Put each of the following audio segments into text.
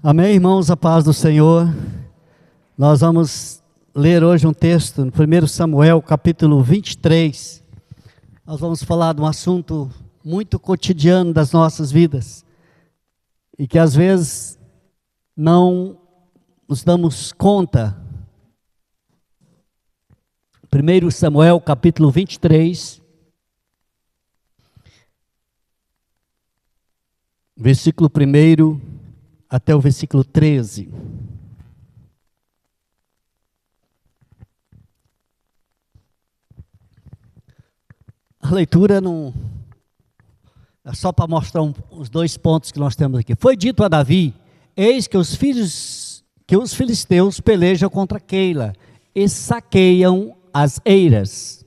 Amém, irmãos, a paz do Senhor. Nós vamos ler hoje um texto no 1 Samuel, capítulo 23. Nós vamos falar de um assunto muito cotidiano das nossas vidas e que às vezes não nos damos conta. 1 Samuel, capítulo 23, versículo 1 até o versículo 13. A leitura não é só para mostrar os dois pontos que nós temos aqui. Foi dito a Davi: eis que os filisteus pelejam contra Keila e saqueiam as eiras.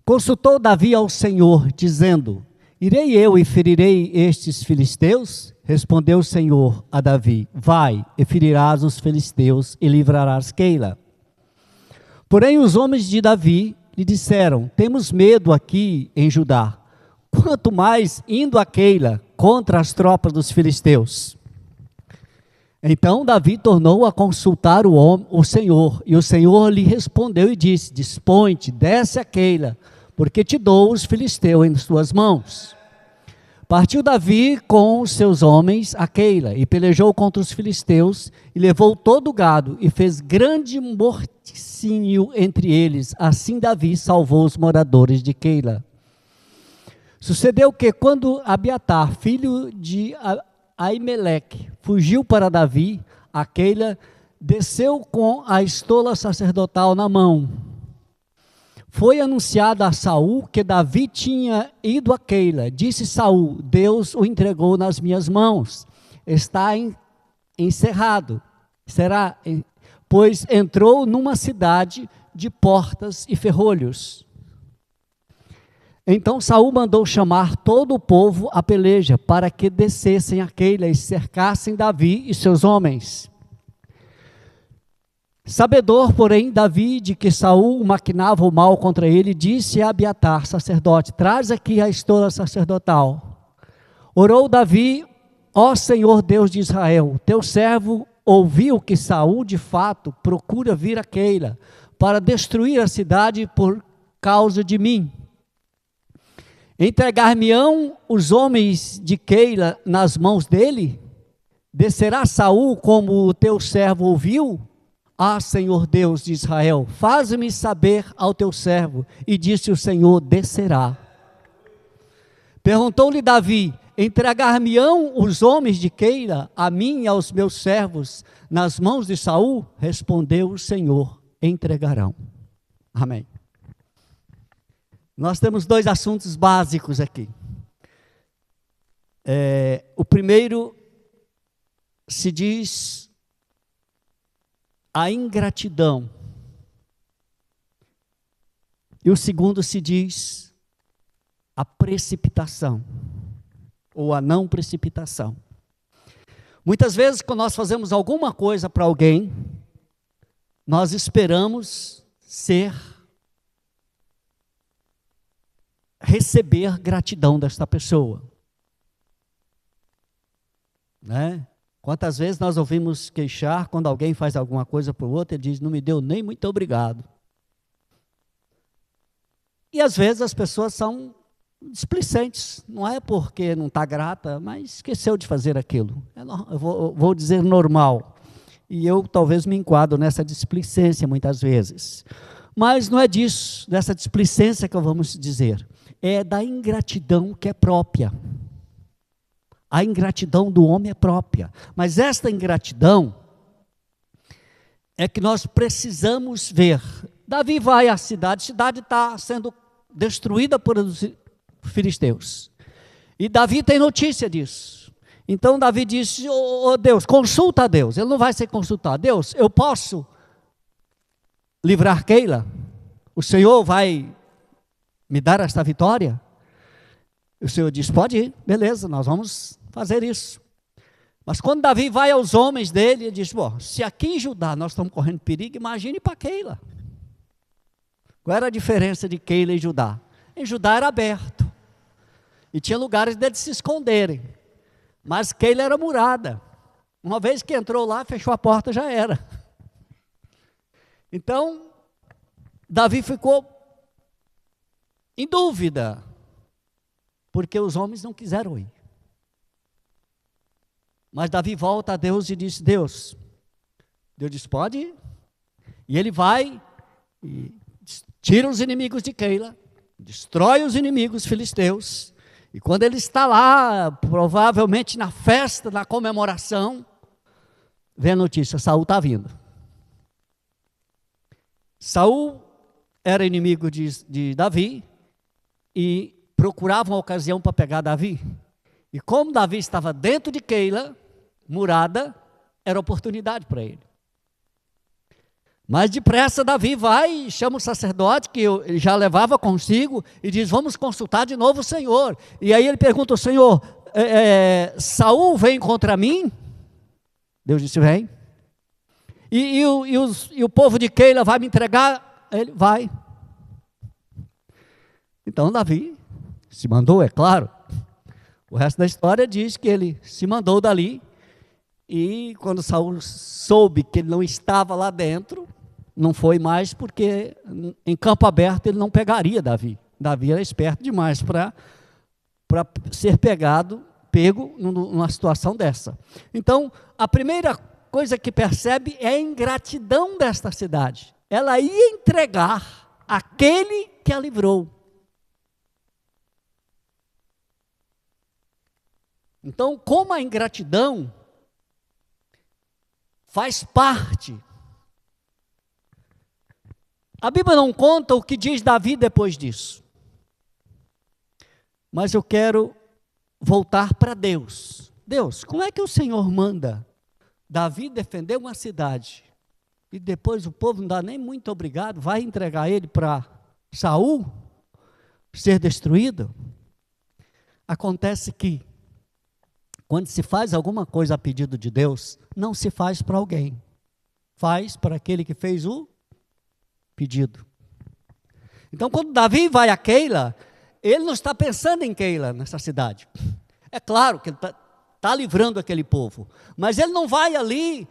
Consultou Davi ao Senhor, dizendo: irei eu e ferirei estes filisteus? Respondeu o Senhor a Davi: vai, e ferirás os filisteus e livrarás Keila. Porém os homens de Davi lhe disseram: temos medo aqui em Judá, quanto mais indo a Keila contra as tropas dos filisteus. Então Davi tornou a consultar o Senhor, e o Senhor lhe respondeu e disse: dispõe-te, desce a Keila, porque te dou os filisteus em tuas mãos. Partiu Davi com os seus homens a Keila, e pelejou contra os filisteus, e levou todo o gado, e fez grande morticínio entre eles. Assim Davi salvou os moradores de Keila. Sucedeu que, quando Abiatar, filho de Aimeleque, fugiu para Davi, a Keila, desceu com a estola sacerdotal na mão. Foi anunciado a Saul que Davi tinha ido a Keila. Disse Saul: Deus o entregou nas minhas mãos. Está encerrado. Pois entrou numa cidade de portas e ferrolhos. Então Saul mandou chamar todo o povo à peleja, para que descessem a Keila e cercassem Davi e seus homens. Sabedor, porém, Davi de que Saul maquinava o mal contra ele, disse a Abiatar, sacerdote: traz aqui a estola sacerdotal. Orou Davi: ó Senhor Deus de Israel, teu servo ouviu que Saul de fato procura vir a Keila para destruir a cidade por causa de mim. Entregar-me-ão os homens de Keila nas mãos dele? Descerá Saul como o teu servo ouviu? Ah, Senhor Deus de Israel, faz-me saber ao teu servo. E disse o Senhor: descerá. Perguntou-lhe Davi: entregar-me-ão os homens de Keila a mim e aos meus servos nas mãos de Saul? Respondeu o Senhor: entregarão. Amém. Nós temos dois assuntos básicos aqui. O primeiro se diz a ingratidão. E o segundo se diz a precipitação, ou a não precipitação. Muitas vezes, quando nós fazemos alguma coisa para alguém, nós esperamos receber gratidão desta pessoa. Né? Quantas vezes nós ouvimos queixar quando alguém faz alguma coisa para o outro, ele diz: não me deu nem muito obrigado. E às vezes as pessoas são displicentes, não é porque não está grata, mas esqueceu de fazer aquilo. Eu vou dizer normal, e eu talvez me enquadro nessa displicência muitas vezes. Mas não é dessa displicência que vamos dizer, é da ingratidão que é própria. A ingratidão do homem é própria, mas esta ingratidão é que nós precisamos ver. Davi vai à cidade, a cidade está sendo destruída por os filisteus, e Davi tem notícia disso. Então Davi disse: oh Deus, consulta a Deus. Ele não vai ser consultado. Deus, eu posso livrar Keila? O Senhor vai me dar esta vitória? O Senhor diz: pode ir, beleza, nós vamos fazer isso. Mas quando Davi vai aos homens dele, ele diz: bom, se aqui em Judá nós estamos correndo perigo, imagine para Keila. Qual era a diferença de Keila e Judá? Em Judá era aberto, e tinha lugares deles se esconderem, mas Keila era murada. Uma vez que entrou lá, fechou a porta, já era. Então, Davi ficou em dúvida, porque os homens não quiseram ir. Mas Davi volta a Deus e diz: Deus diz: pode ir. E ele vai e tira os inimigos de Keila, destrói os inimigos filisteus. E quando ele está lá, provavelmente na festa, na comemoração, vem a notícia: Saul está vindo. Saul era inimigo de Davi e procurava uma ocasião para pegar Davi. E como Davi estava dentro de Keila, murada, era oportunidade para ele. Mas depressa Davi vai e chama o sacerdote, que ele já levava consigo, e diz: vamos consultar de novo o Senhor. E aí ele pergunta ao Senhor: Saul vem contra mim? Deus disse: vem. E o povo de Keila vai me entregar? Ele vai. Então Davi se mandou, é claro. O resto da história diz que ele se mandou dali, e quando Saul soube que ele não estava lá dentro, não foi mais, porque em campo aberto ele não pegaria Davi. Davi era esperto demais para ser pego numa situação dessa. Então, a primeira coisa que percebe é a ingratidão desta cidade. Ela ia entregar aquele que a livrou. Então, como a ingratidão faz parte, a Bíblia não conta o que diz Davi depois disso. Mas eu quero voltar para Deus. Deus, como é que o Senhor manda Davi defender uma cidade e depois o povo não dá nem muito obrigado, vai entregar ele para Saul ser destruído? Acontece que quando se faz alguma coisa a pedido de Deus, não se faz para alguém, faz para aquele que fez o pedido. Então, quando Davi vai a Keila, ele não está pensando em Keila, nessa cidade. É claro que ele está livrando aquele povo, mas ele não vai ali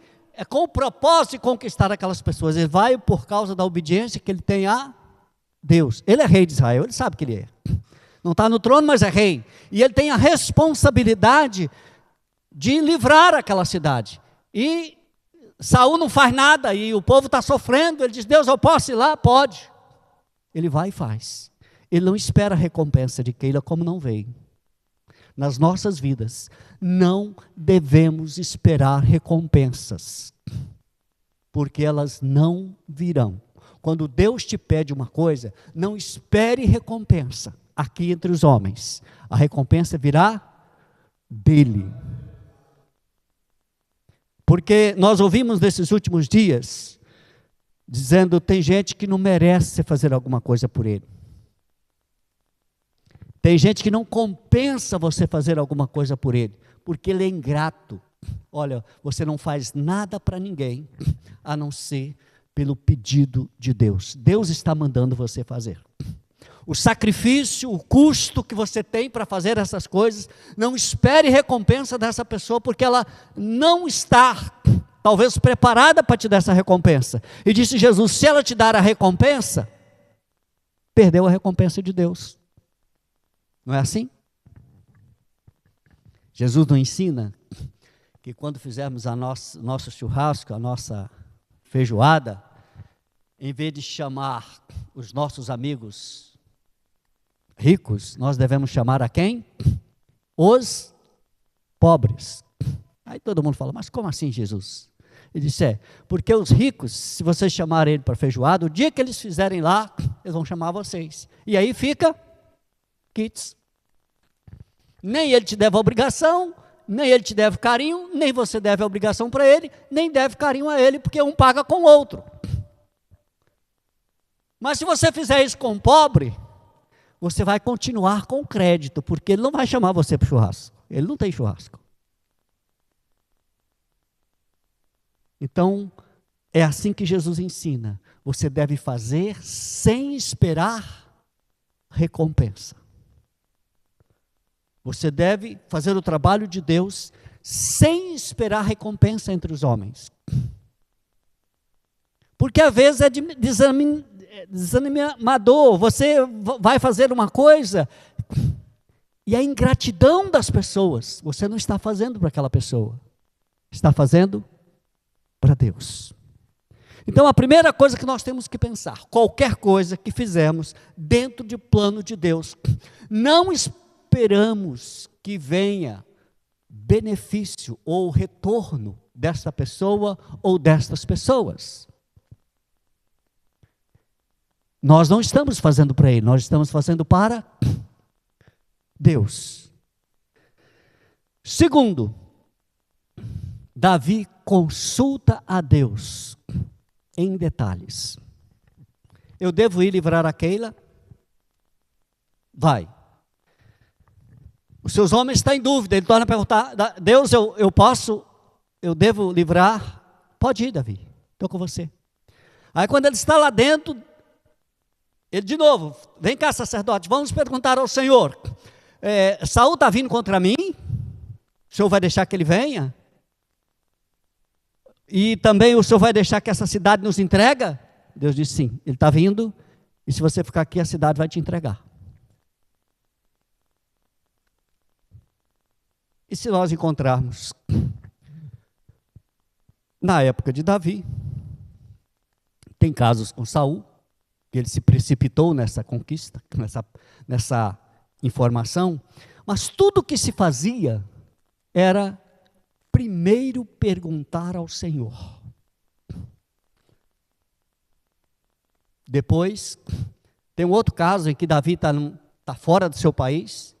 com o propósito de conquistar aquelas pessoas. Ele vai por causa da obediência que ele tem a Deus. Ele é rei de Israel, ele sabe que ele é. Não está no trono, mas é rei. E ele tem a responsabilidade de livrar aquela cidade. E Saul não faz nada, e o povo está sofrendo. Ele diz: Deus, eu posso ir lá? Pode. Ele vai e faz. Ele não espera a recompensa de Keila, como não veio. Nas nossas vidas, não devemos esperar recompensas, porque elas não virão. Quando Deus te pede uma coisa, não espere recompensa aqui entre os homens. A recompensa virá dele. Porque nós ouvimos nesses últimos dias, dizendo: tem gente que não merece você fazer alguma coisa por ele. Tem gente que não compensa você fazer alguma coisa por ele, porque ele é ingrato. Olha, você não faz nada para ninguém, a não ser pelo pedido de Deus. Deus está mandando você fazer. O sacrifício, o custo que você tem para fazer essas coisas, não espere recompensa dessa pessoa, porque ela não está, talvez, preparada para te dar essa recompensa. E disse Jesus: se ela te dar a recompensa, perdeu a recompensa de Deus. Não é assim? Jesus nos ensina que quando fizermos nosso churrasco, a nossa feijoada, em vez de chamar os nossos amigos ricos, nós devemos chamar a quem? Os pobres. Aí todo mundo fala: mas como assim, Jesus? Ele disse: porque os ricos, se vocês chamarem ele para feijoada, o dia que eles fizerem lá, eles vão chamar vocês. E aí fica kits. Nem ele te deve obrigação, nem ele te deve carinho, nem você deve obrigação para ele, nem deve carinho a ele, porque um paga com o outro. Mas se você fizer isso com o pobre, você vai continuar com crédito, porque ele não vai chamar você para o churrasco. Ele não tem churrasco. Então, é assim que Jesus ensina. Você deve fazer sem esperar recompensa. Você deve fazer o trabalho de Deus sem esperar recompensa entre os homens. Porque às vezes é desanimador, você vai fazer uma coisa e a ingratidão das pessoas, você não está fazendo para aquela pessoa, está fazendo para Deus. Então a primeira coisa que nós temos que pensar, qualquer coisa que fizermos dentro do plano de Deus, não esperamos que venha benefício ou retorno desta pessoa ou destas pessoas. Nós não estamos fazendo para ele, nós estamos fazendo para Deus. Segundo, Davi consulta a Deus em detalhes. Eu devo ir livrar a Keila? Vai. Os seus homens estão em dúvida, ele torna a perguntar, Deus, eu devo livrar? Pode ir, Davi, estou com você. Aí quando ele está lá dentro, ele de novo, vem cá sacerdote, vamos perguntar ao Senhor, Saul está vindo contra mim? O Senhor vai deixar que ele venha? E também o Senhor vai deixar que essa cidade nos entrega? Deus disse sim, ele está vindo, e se você ficar aqui a cidade vai te entregar. E se nós encontrarmos, na época de Davi, tem casos com Saul, que ele se precipitou nessa conquista, nessa informação, mas tudo o que se fazia era primeiro perguntar ao Senhor. Depois, tem um outro caso em que Davi está fora do seu país,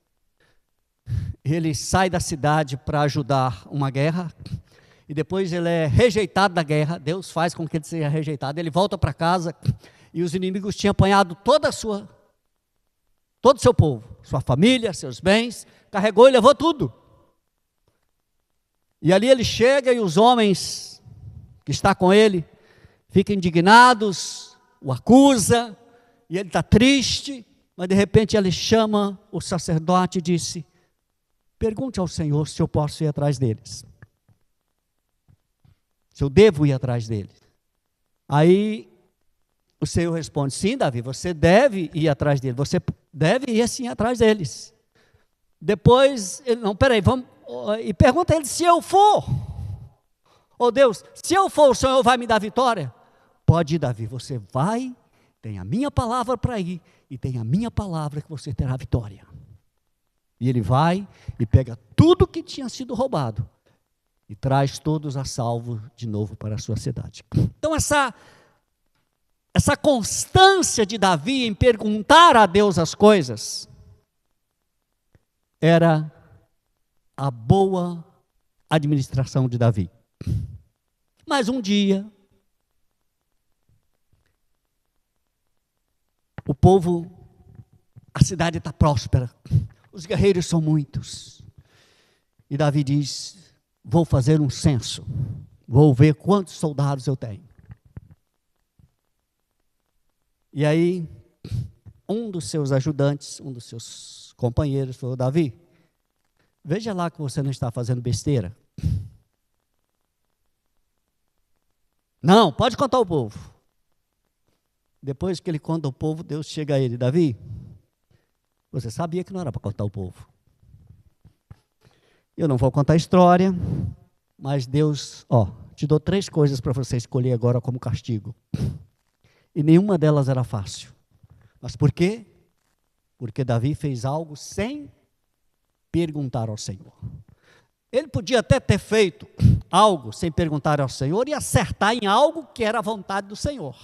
ele sai da cidade para ajudar uma guerra, e depois ele é rejeitado da guerra, Deus faz com que ele seja rejeitado, ele volta para casa, e os inimigos tinham apanhado todo o seu povo, sua família, seus bens, carregou e levou tudo. E ali ele chega e os homens que estão com ele ficam indignados, o acusa, e ele está triste, mas de repente ele chama o sacerdote e disse, pergunte ao Senhor se eu posso ir atrás deles. Se eu devo ir atrás deles. Aí o Senhor responde, sim, Davi, você deve ir atrás deles, você deve ir assim atrás deles. Depois, ele, não, peraí, vamos, e pergunta a ele, se eu for, Deus, se eu for, o Senhor vai me dar vitória? Pode ir, Davi, você vai, tem a minha palavra para ir, e tem a minha palavra que você terá vitória. E ele vai e pega tudo que tinha sido roubado, e traz todos a salvo de novo para a sua cidade. Então essa constância de Davi em perguntar a Deus as coisas, era a boa administração de Davi. Mas um dia, o povo, a cidade está próspera, os guerreiros são muitos, e Davi diz, vou fazer um censo, vou ver quantos soldados eu tenho. E aí, um dos seus ajudantes, um dos seus companheiros falou, Davi, veja lá que você não está fazendo besteira. Não, pode contar ao povo. Depois que ele conta ao povo, Deus chega a ele, Davi, você sabia que não era para contar ao povo. Eu não vou contar a história, mas Deus, te dou 3 coisas para você escolher agora como castigo. E nenhuma delas era fácil. Mas por quê? Porque Davi fez algo sem perguntar ao Senhor. Ele podia até ter feito algo sem perguntar ao Senhor e acertar em algo que era a vontade do Senhor.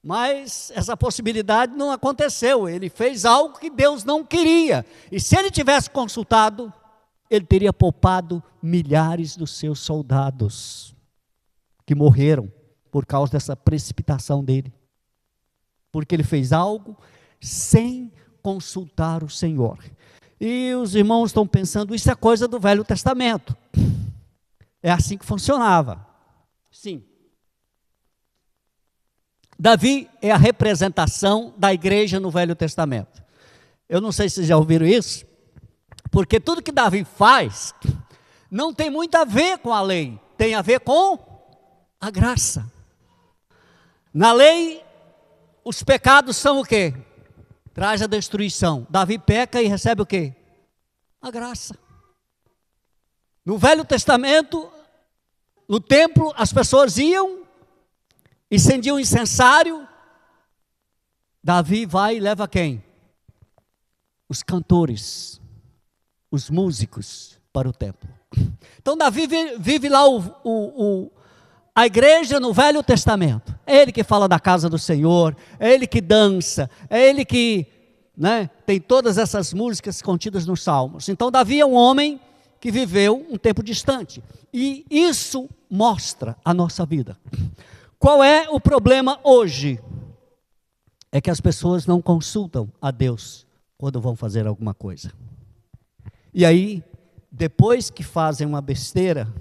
Mas essa possibilidade não aconteceu. Ele fez algo que Deus não queria. E se ele tivesse consultado, ele teria poupado milhares dos seus soldados que morreram por causa dessa precipitação dele. Porque ele fez algo sem consultar o Senhor. E os irmãos estão pensando, isso é coisa do Velho Testamento. É assim que funcionava. Sim. Davi é a representação da igreja no Velho Testamento. Eu não sei se vocês já ouviram isso, porque tudo que Davi faz não tem muito a ver com a lei, tem a ver com a graça. Na lei, os pecados são o quê? Traz a destruição. Davi peca e recebe o quê? A graça. No Velho Testamento, no templo, as pessoas iam, incendiam incensário. Davi vai e leva quem? Os cantores, os músicos para o templo. Então Davi vive lá a igreja no Velho Testamento. É ele que fala da casa do Senhor, é ele que dança, é ele que, né, tem todas essas músicas contidas nos Salmos. Então Davi é um homem que viveu um tempo distante. E isso mostra a nossa vida. Qual é o problema hoje? É que as pessoas não consultam a Deus quando vão fazer alguma coisa. E aí, depois que fazem uma besteira,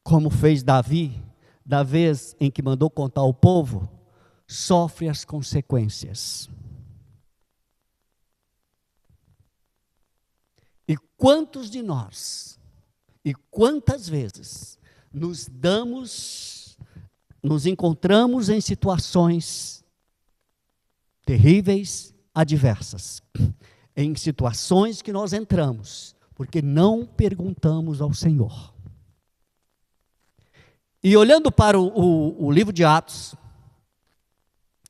como fez Davi, da vez em que mandou contar ao povo, sofre as consequências. E quantos de nós, e quantas vezes, nos encontramos em situações terríveis, adversas, em situações que nós entramos, porque não perguntamos ao Senhor. E olhando para o livro de Atos,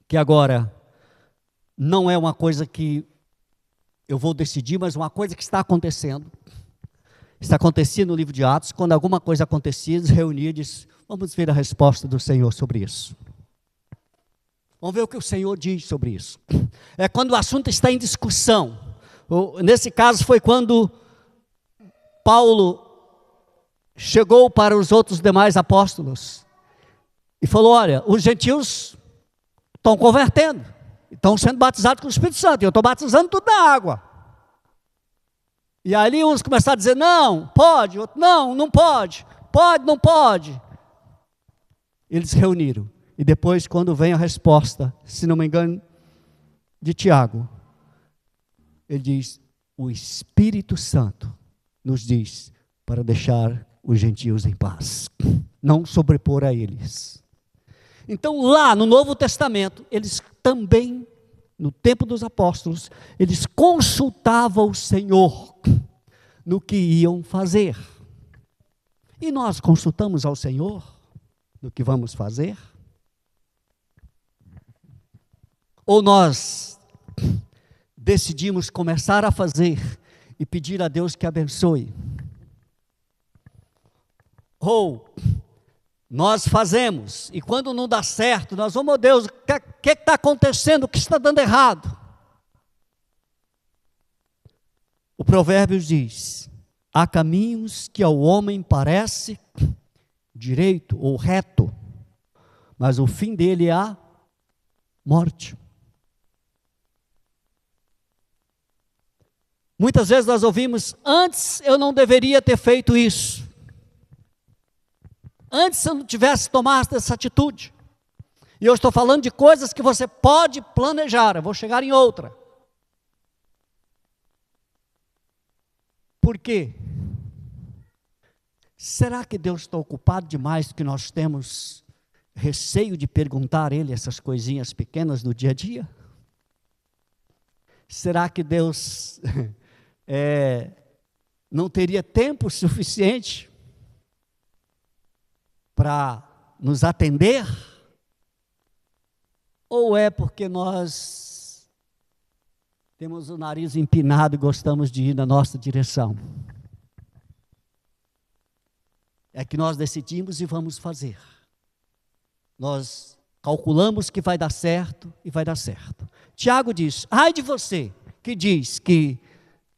que agora não é uma coisa que eu vou decidir, mas uma coisa que está acontecendo. Está acontecendo no livro de Atos, quando alguma coisa acontecia, eles reuniam e diziam, vamos ver a resposta do Senhor sobre isso. Vamos ver o que o Senhor diz sobre isso. É quando o assunto está em discussão. Nesse caso foi quando Paulo chegou para os outros demais apóstolos e falou, olha, os gentios estão convertendo, estão sendo batizados com o Espírito Santo, e eu estou batizando tudo na água. E ali uns começaram a dizer, não, pode, outro, não, não pode, pode, não pode. Eles reuniram, e depois quando vem a resposta, se não me engano, de Tiago, ele diz, o Espírito Santo nos diz para deixar os gentios em paz, não sobrepor a eles. Então lá no Novo Testamento, eles também, no tempo dos apóstolos, eles consultavam o Senhor no que iam fazer. E nós consultamos ao Senhor no que vamos fazer? Ou nós decidimos começar a fazer e pedir a Deus que abençoe? Ou nós fazemos, e quando não dá certo, nós vamos, oh Deus, o que está acontecendo? O que está dando errado? O Provérbios diz, há caminhos que ao homem parece direito ou reto, mas o fim dele é a morte. Muitas vezes nós ouvimos, antes eu não deveria ter feito isso. Antes eu não tivesse tomado essa atitude. E eu estou falando de coisas que você pode planejar, eu vou chegar em outra. Por quê? Será que Deus está ocupado demais que nós temos receio de perguntar a Ele essas coisinhas pequenas do dia a dia? Será que Deus não teria tempo suficiente para nos atender? Ou é porque nós temos o nariz empinado e gostamos de ir na nossa direção? É que nós decidimos e vamos fazer. Nós calculamos que vai dar certo e vai dar certo. Tiago diz, ai de você que diz que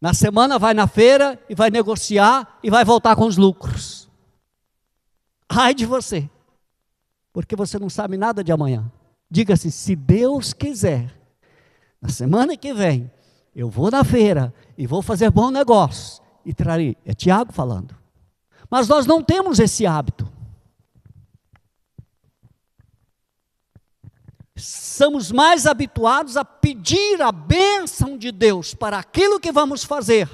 na semana vai na feira e vai negociar e vai voltar com os lucros. Ai de você, porque você não sabe nada de amanhã. Diga-se, se Deus quiser, na semana que vem, eu vou na feira e vou fazer bom negócio e trarei. É Tiago falando. Mas nós não temos esse hábito. Somos mais habituados a pedir a bênção de Deus para aquilo que vamos fazer,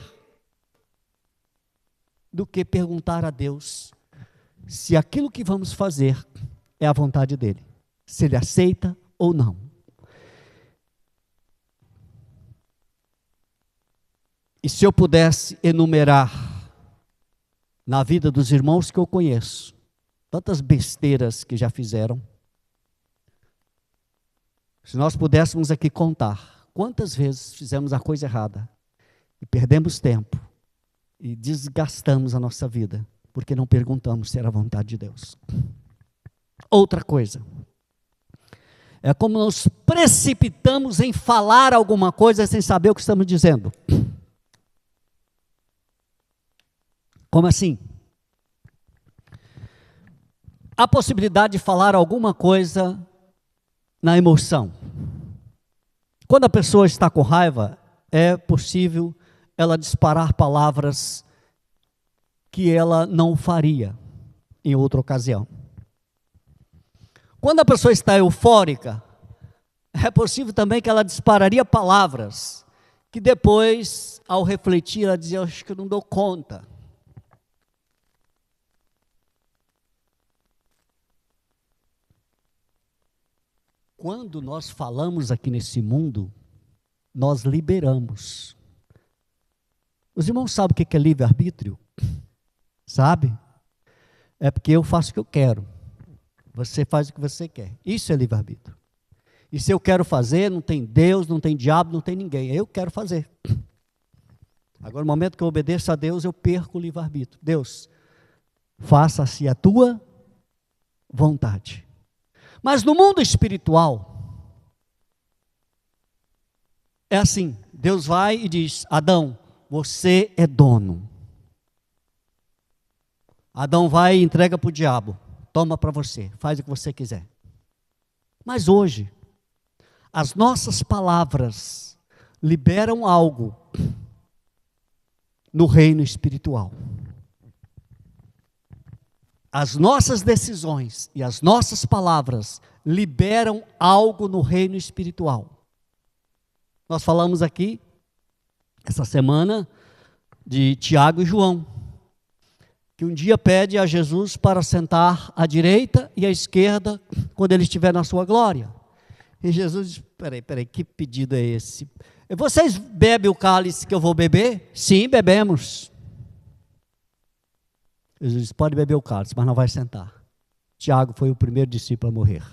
do que perguntar a Deus se aquilo que vamos fazer é a vontade dele, se ele aceita ou não. E se eu pudesse enumerar na vida dos irmãos que eu conheço, tantas besteiras que já fizeram, se nós pudéssemos aqui contar quantas vezes fizemos a coisa errada e perdemos tempo e desgastamos a nossa vida, porque não perguntamos se era a vontade de Deus. Outra coisa, é como nos precipitamos em falar alguma coisa sem saber o que estamos dizendo. Como assim? A possibilidade de falar alguma coisa na emoção. Quando a pessoa está com raiva, é possível ela disparar palavras que ela não faria em outra ocasião. Quando a pessoa está eufórica, é possível também que ela dispararia palavras que depois, ao refletir, ela dizia: acho que eu não dou conta. Quando nós falamos aqui nesse mundo, nós liberamos. Os irmãos sabem o que é livre-arbítrio? Sabe? É porque eu faço o que eu quero. Você faz o que você quer. Isso é livre-arbítrio. E se eu quero fazer, não tem Deus, não tem diabo, não tem ninguém. Eu quero fazer. Agora, no momento que eu obedeço a Deus, eu perco o livre-arbítrio. Deus, faça-se a tua vontade. Mas no mundo espiritual, é assim, Deus vai e diz: Adão, você é dono. Adão vai e entrega para o diabo: toma para você, faz o que você quiser. Mas hoje, as nossas palavras liberam algo no reino espiritual. As nossas decisões e as nossas palavras liberam algo no reino espiritual. Nós falamos aqui, essa semana, de Tiago e João, que um dia pede a Jesus para sentar à direita e à esquerda, quando ele estiver na sua glória. E Jesus diz: peraí, que pedido é esse? Vocês bebem o cálice que eu vou beber? Sim, bebemos. Jesus disse: pode beber o cálice, mas não vai sentar. Tiago foi o primeiro discípulo a morrer.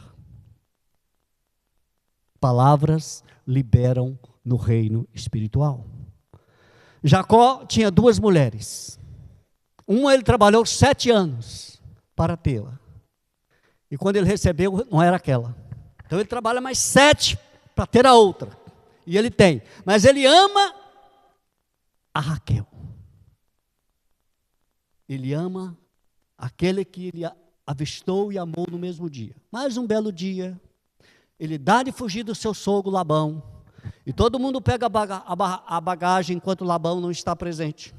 Palavras liberam no reino espiritual. Jacó tinha 2 mulheres. Uma ele trabalhou 7 anos para tê-la. E quando ele recebeu, não era aquela. Então ele trabalha mais 7 para ter a outra. E ele tem. Mas ele ama a Raquel. Ele ama aquele que ele avistou e amou no mesmo dia. Mas um belo dia, ele dá de fugir do seu sogro Labão. E todo mundo pega a bagagem enquanto Labão não está presente.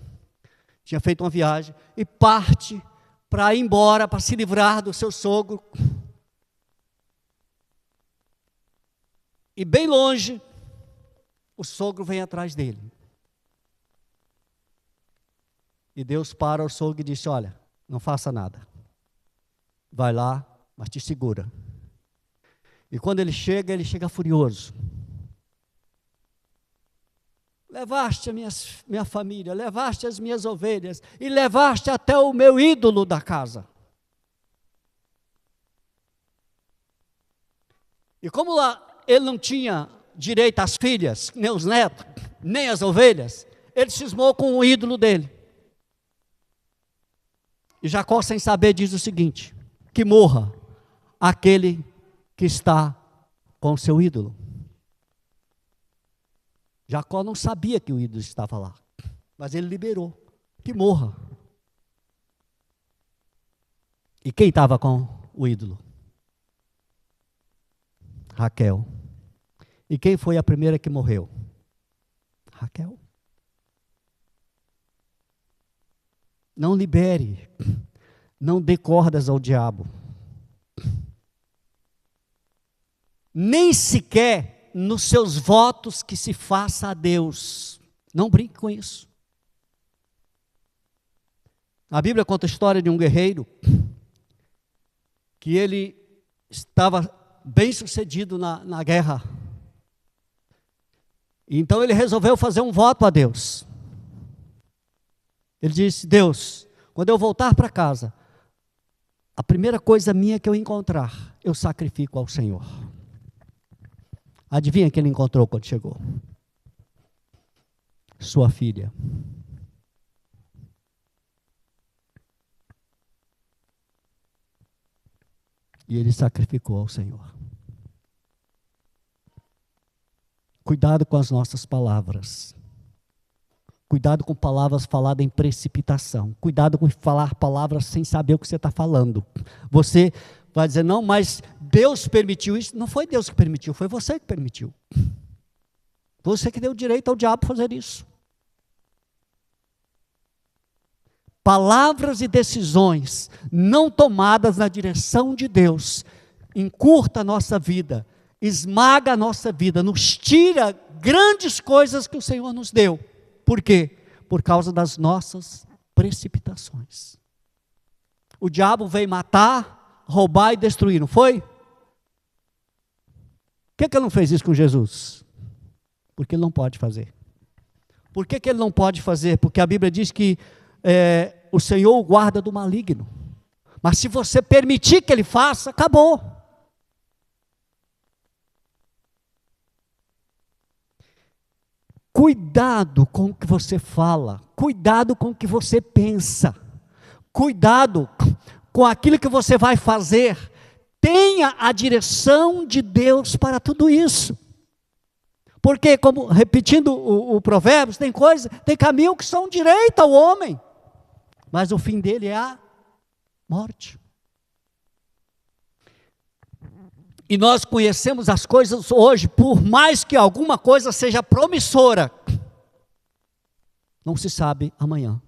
Tinha feito uma viagem e parte para ir embora, para se livrar do seu sogro. E bem longe, o sogro vem atrás dele. E Deus para o sogro e disse: olha, não faça nada. Vai lá, mas te segura. E quando ele chega furioso. Levaste a minha família, levaste as minhas ovelhas e levaste até o meu ídolo da casa. E como lá ele não tinha direito às filhas, nem os netos, nem as ovelhas, ele cismou com o ídolo dele. E Jacó, sem saber, diz o seguinte: que morra aquele que está com o seu ídolo. Jacó não sabia que o ídolo estava lá, mas ele liberou, que morra. E quem estava com o ídolo? Raquel. E quem foi a primeira que morreu? Raquel. Não libere, não dê cordas ao diabo. Nem sequer nos seus votos que se faça a Deus. Não brinque com isso. A Bíblia conta a história de um guerreiro que ele estava bem sucedido na guerra. Então ele resolveu fazer um voto a Deus. Ele disse: Deus, quando eu voltar para casa, a primeira coisa minha que eu encontrar, eu sacrifico ao Senhor. Adivinha que ele encontrou quando chegou? Sua filha. E ele sacrificou ao Senhor. Cuidado com as nossas palavras. Cuidado com palavras faladas em precipitação. Cuidado com falar palavras sem saber o que você está falando. Você vai dizer: não, mas Deus permitiu isso. Não foi Deus que permitiu, foi você que permitiu. Você que deu direito ao diabo fazer isso. Palavras e decisões não tomadas na direção de Deus encurta a nossa vida, esmaga a nossa vida, nos tira grandes coisas que o Senhor nos deu. Por quê? Por causa das nossas precipitações. O diabo veio matar, roubar e destruir, não foi? Por que ele não fez isso com Jesus? Porque ele não pode fazer. Por que ele não pode fazer? Porque a Bíblia diz que o Senhor o guarda do maligno. Mas se você permitir que ele faça, acabou. Cuidado com o que você fala, cuidado com o que você pensa, cuidado com aquilo que você vai fazer. Tenha a direção de Deus para tudo isso. Porque, como repetindo o Provérbios, tem caminho que são direito ao homem, mas o fim dele é a morte. E nós conhecemos as coisas hoje, por mais que alguma coisa seja promissora, não se sabe amanhã.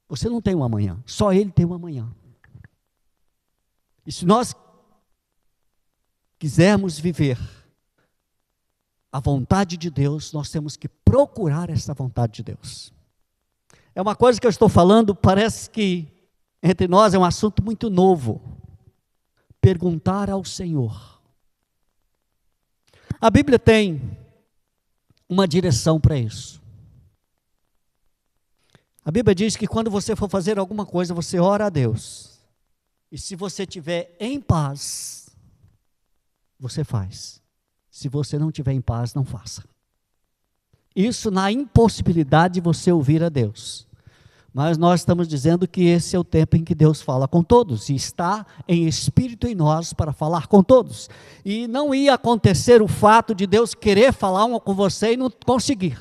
Você não tem um amanhã, só ele tem um amanhã. E se nós quisermos viver a vontade de Deus, nós temos que procurar essa vontade de Deus. É uma coisa que eu estou falando, parece que entre nós é um assunto muito novo. Perguntar ao Senhor. A Bíblia tem uma direção para isso. A Bíblia diz que quando você for fazer alguma coisa, você ora a Deus. E se você estiver em paz, você faz. Se você não estiver em paz, não faça. Isso na impossibilidade de você ouvir a Deus. Mas nós estamos dizendo que esse é o tempo em que Deus fala com todos, e está em espírito em nós para falar com todos. E não ia acontecer o fato de Deus querer falar com você e não conseguir.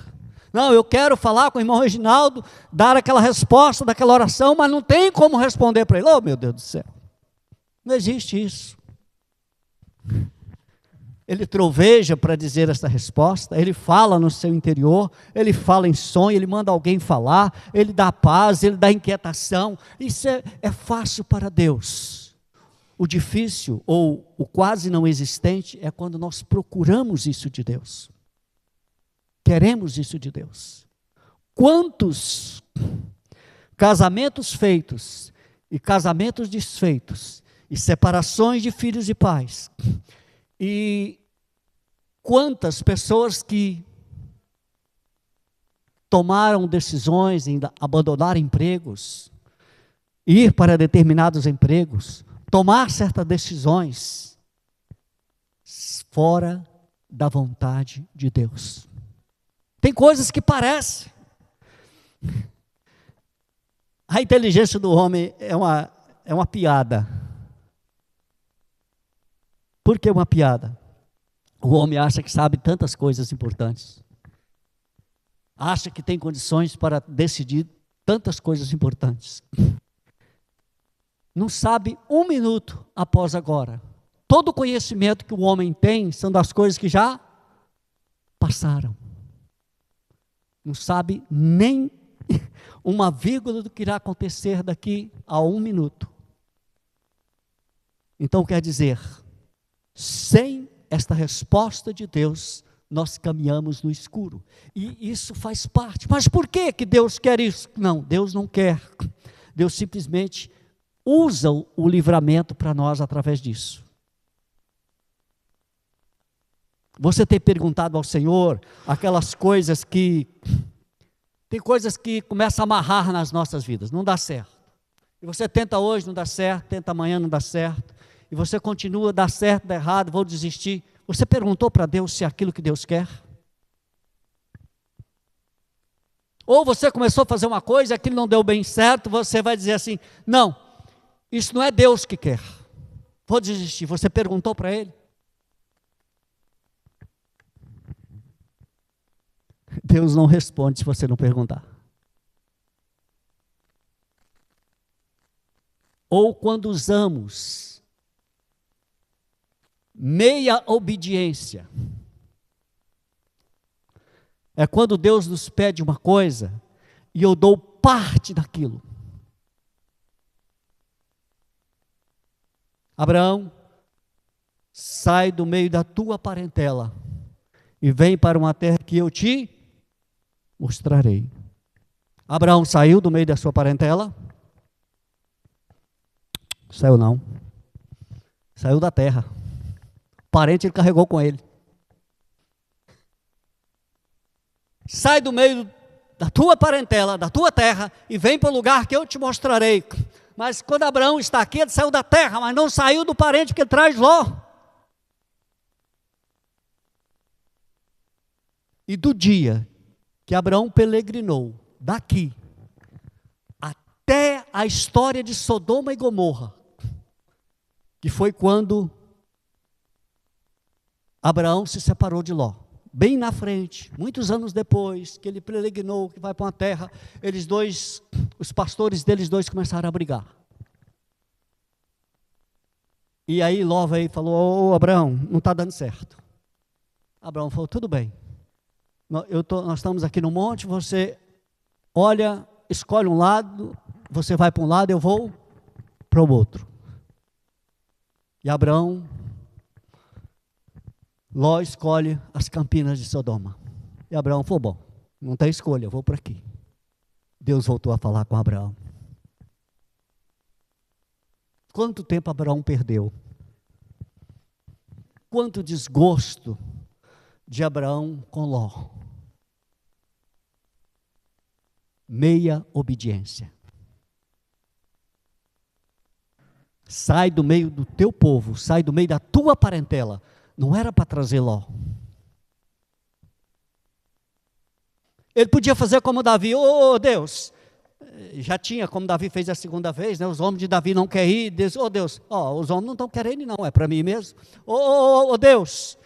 Não, eu quero falar com o irmão Reginaldo, dar aquela resposta daquela oração, mas não tem como responder para ele. Oh, meu Deus do céu, não existe isso. Ele troveja para dizer essa resposta, ele fala no seu interior, ele fala em sonho, ele manda alguém falar, ele dá paz, ele dá inquietação. Isso é fácil para Deus. O difícil, ou o quase não existente, é quando nós procuramos isso de Deus. Queremos isso de Deus. Quantos casamentos feitos, e casamentos desfeitos, e separações de filhos e pais, e quantas pessoas que tomaram decisões em abandonar empregos, ir para determinados empregos, tomar certas decisões fora da vontade de Deus. Tem coisas que parecem. A inteligência do homem é uma piada. Por que uma piada? O homem acha que sabe tantas coisas importantes. Acha que tem condições para decidir tantas coisas importantes. Não sabe um minuto após agora. Todo o conhecimento que o homem tem são das coisas que já passaram. Não sabe nem uma vírgula do que irá acontecer daqui a um minuto. Então quer dizer, sem esta resposta de Deus, nós caminhamos no escuro. E isso faz parte. Mas por que Deus quer isso? Não, Deus não quer. Deus simplesmente usa o livramento para nós através disso. Você tem perguntado ao Senhor aquelas coisas que... Tem coisas que começam a amarrar nas nossas vidas, não dá certo. E você tenta hoje, não dá certo, tenta amanhã, não dá certo. E você continua, dá certo, dá errado, vou desistir. Você perguntou para Deus se é aquilo que Deus quer? Ou você começou a fazer uma coisa, aquilo não deu bem certo, você vai dizer assim, não, isso não é Deus que quer. Vou desistir. Você perguntou para Ele? Deus não responde se você não perguntar. Ou quando usamos meia obediência. É quando Deus nos pede uma coisa e eu dou parte daquilo. Abraão, sai do meio da tua parentela e vem para uma terra que eu te mostrarei. Abraão saiu do meio da sua parentela? Saiu não. Saiu da terra. O parente ele carregou com ele. Sai do meio da tua parentela, da tua terra, e vem para o lugar que eu te mostrarei. Mas quando Abraão está aqui, ele saiu da terra, mas não saiu do parente que ele traz Ló. E do dia que Abraão peregrinou daqui até a história de Sodoma e Gomorra, que foi quando Abraão se separou de Ló, bem na frente, muitos anos depois, que ele peregrinou, que vai para uma terra, eles dois, os pastores deles dois começaram a brigar. E aí Ló veio e falou, ô Abraão, não está dando certo. Abraão falou, tudo bem. Nós estamos aqui no monte, você olha, escolhe um lado, você vai para um lado, eu vou para o outro. E Abraão, Ló escolhe as campinas de Sodoma. E Abraão falou, bom, não tem escolha, eu vou por aqui. Deus voltou a falar com Abraão. Quanto tempo Abraão perdeu? Quanto desgosto de Abraão com Ló? Meia obediência. Sai do meio do teu povo, sai do meio da tua parentela. Não era para trazer Ló. Ele podia fazer como Davi, ô Deus, já tinha, como Davi fez a segunda vez, né? Os homens de Davi não querem ir, Deus, Deus, os homens não estão querendo ir não, é para mim mesmo. Deus,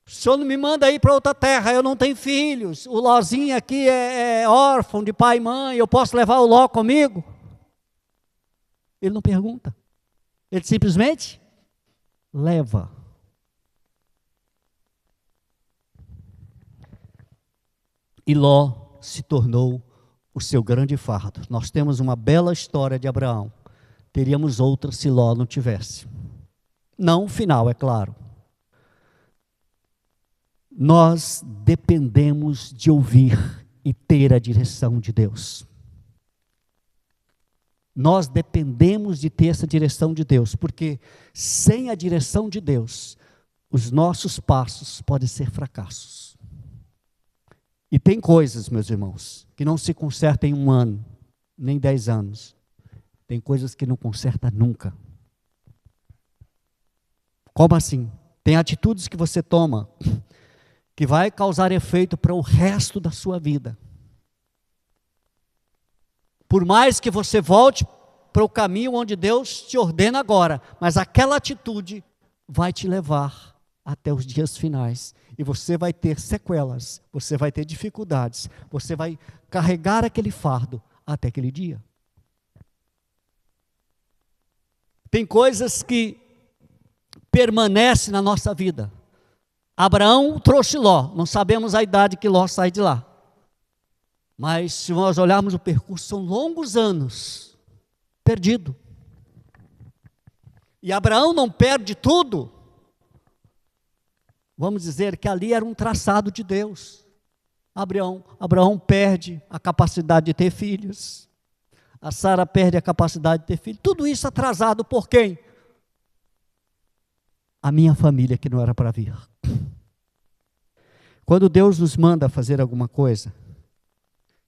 o Senhor não me manda ir para outra terra, eu não tenho filhos, o Lózinho aqui é órfão de pai e mãe, eu posso levar o Ló comigo? Ele não pergunta, ele simplesmente leva. E Ló se tornou o seu grande fardo. Nós temos uma bela história de Abraão, teríamos outra se Ló não tivesse. Não o final, é claro. Nós dependemos de ouvir e ter a direção de Deus. Nós dependemos de ter essa direção de Deus, porque sem a direção de Deus, os nossos passos podem ser fracassos. E tem coisas, meus irmãos, que não se consertam em 1 ano, nem 10 anos. Tem coisas que não conserta nunca. Como assim? Tem atitudes que você toma que vai causar efeito para o resto da sua vida. Por mais que você volte para o caminho onde Deus te ordena agora, mas aquela atitude vai te levar até os dias finais. E você vai ter sequelas, você vai ter dificuldades, você vai carregar aquele fardo até aquele dia. Tem coisas que permanecem na nossa vida. Abraão trouxe Ló, não sabemos a idade que Ló sai de lá. Mas se nós olharmos o percurso, são longos anos perdido. E Abraão não perde tudo. Vamos dizer que ali era um traçado de Deus. Abraão perde a capacidade de ter filhos. A Sara perde a capacidade de ter filho. Tudo isso atrasado por quem? A minha família que não era para vir. Quando Deus nos manda fazer alguma coisa,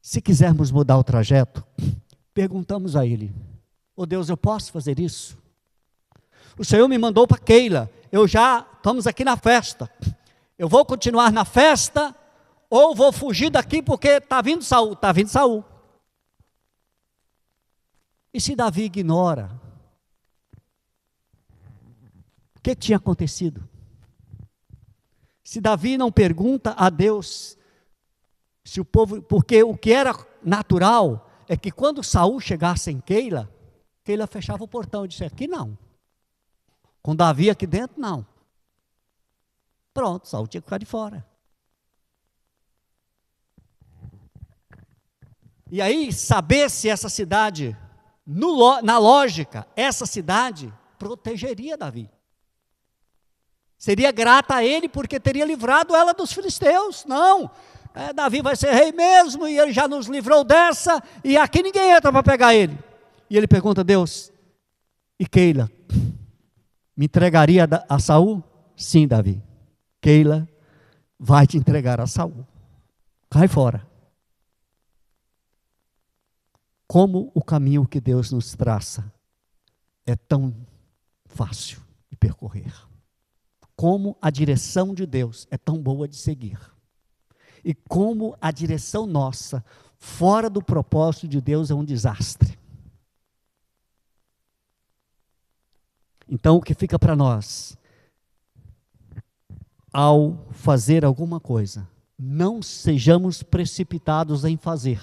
se quisermos mudar o trajeto, perguntamos a Ele: ô Deus, eu posso fazer isso? O Senhor me mandou para Keila, estamos aqui na festa, eu vou continuar na festa, ou vou fugir daqui porque está vindo Saul? Está vindo Saul. E se Davi ignora, o que tinha acontecido? Se Davi não pergunta a Deus, se o povo, porque o que era natural é que quando Saul chegasse em Keila, Keila fechava o portão e disse: aqui não. Com Davi aqui dentro, não. Pronto, Saul tinha que ficar de fora. E aí, saber se essa cidade, na lógica, essa cidade protegeria Davi. Seria grata a ele porque teria livrado ela dos filisteus. Não, Davi vai ser rei mesmo e ele já nos livrou dessa e aqui ninguém entra para pegar ele. E ele pergunta a Deus: e Keila, me entregaria a Saul? Sim, Davi, Keila vai te entregar a Saul. Cai fora. Como o caminho que Deus nos traça é tão fácil de percorrer. Como a direção de Deus é tão boa de seguir. E como a direção nossa, fora do propósito de Deus, é um desastre. Então, o que fica para nós, ao fazer alguma coisa, não sejamos precipitados em fazer.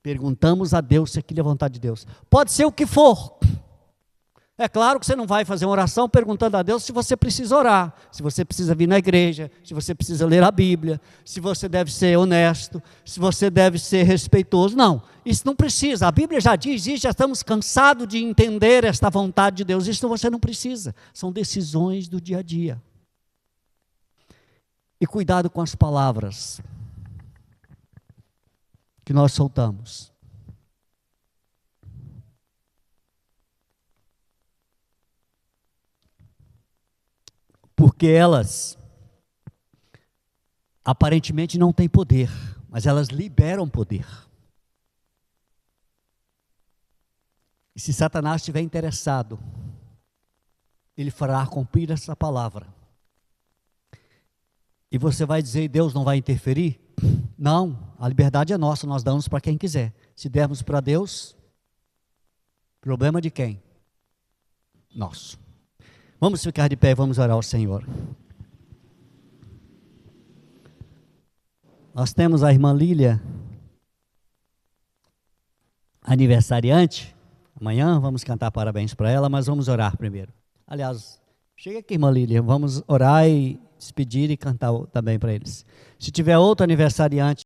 Perguntamos a Deus se aquilo é vontade de Deus. Pode ser o que for. É claro que você não vai fazer uma oração perguntando a Deus se você precisa orar, se você precisa vir na igreja, se você precisa ler a Bíblia, se você deve ser honesto, se você deve ser respeitoso. Não, isso não precisa. A Bíblia já diz isso, já estamos cansados de entender esta vontade de Deus. Isso você não precisa. São decisões do dia a dia. E cuidado com as palavras que nós soltamos. Porque elas aparentemente não têm poder, mas elas liberam poder. E se Satanás estiver interessado, ele fará cumprir essa palavra. E você vai dizer: Deus não vai interferir? Não, a liberdade é nossa, nós damos para quem quiser. Se dermos para Deus, problema de quem? Nosso. Vamos ficar de pé e vamos orar ao Senhor. Nós temos a irmã Lília, aniversariante. Amanhã vamos cantar parabéns para ela, mas vamos orar primeiro. Aliás, chega aqui, irmã Lília, vamos orar e despedir e cantar também para eles. Se tiver outro aniversariante,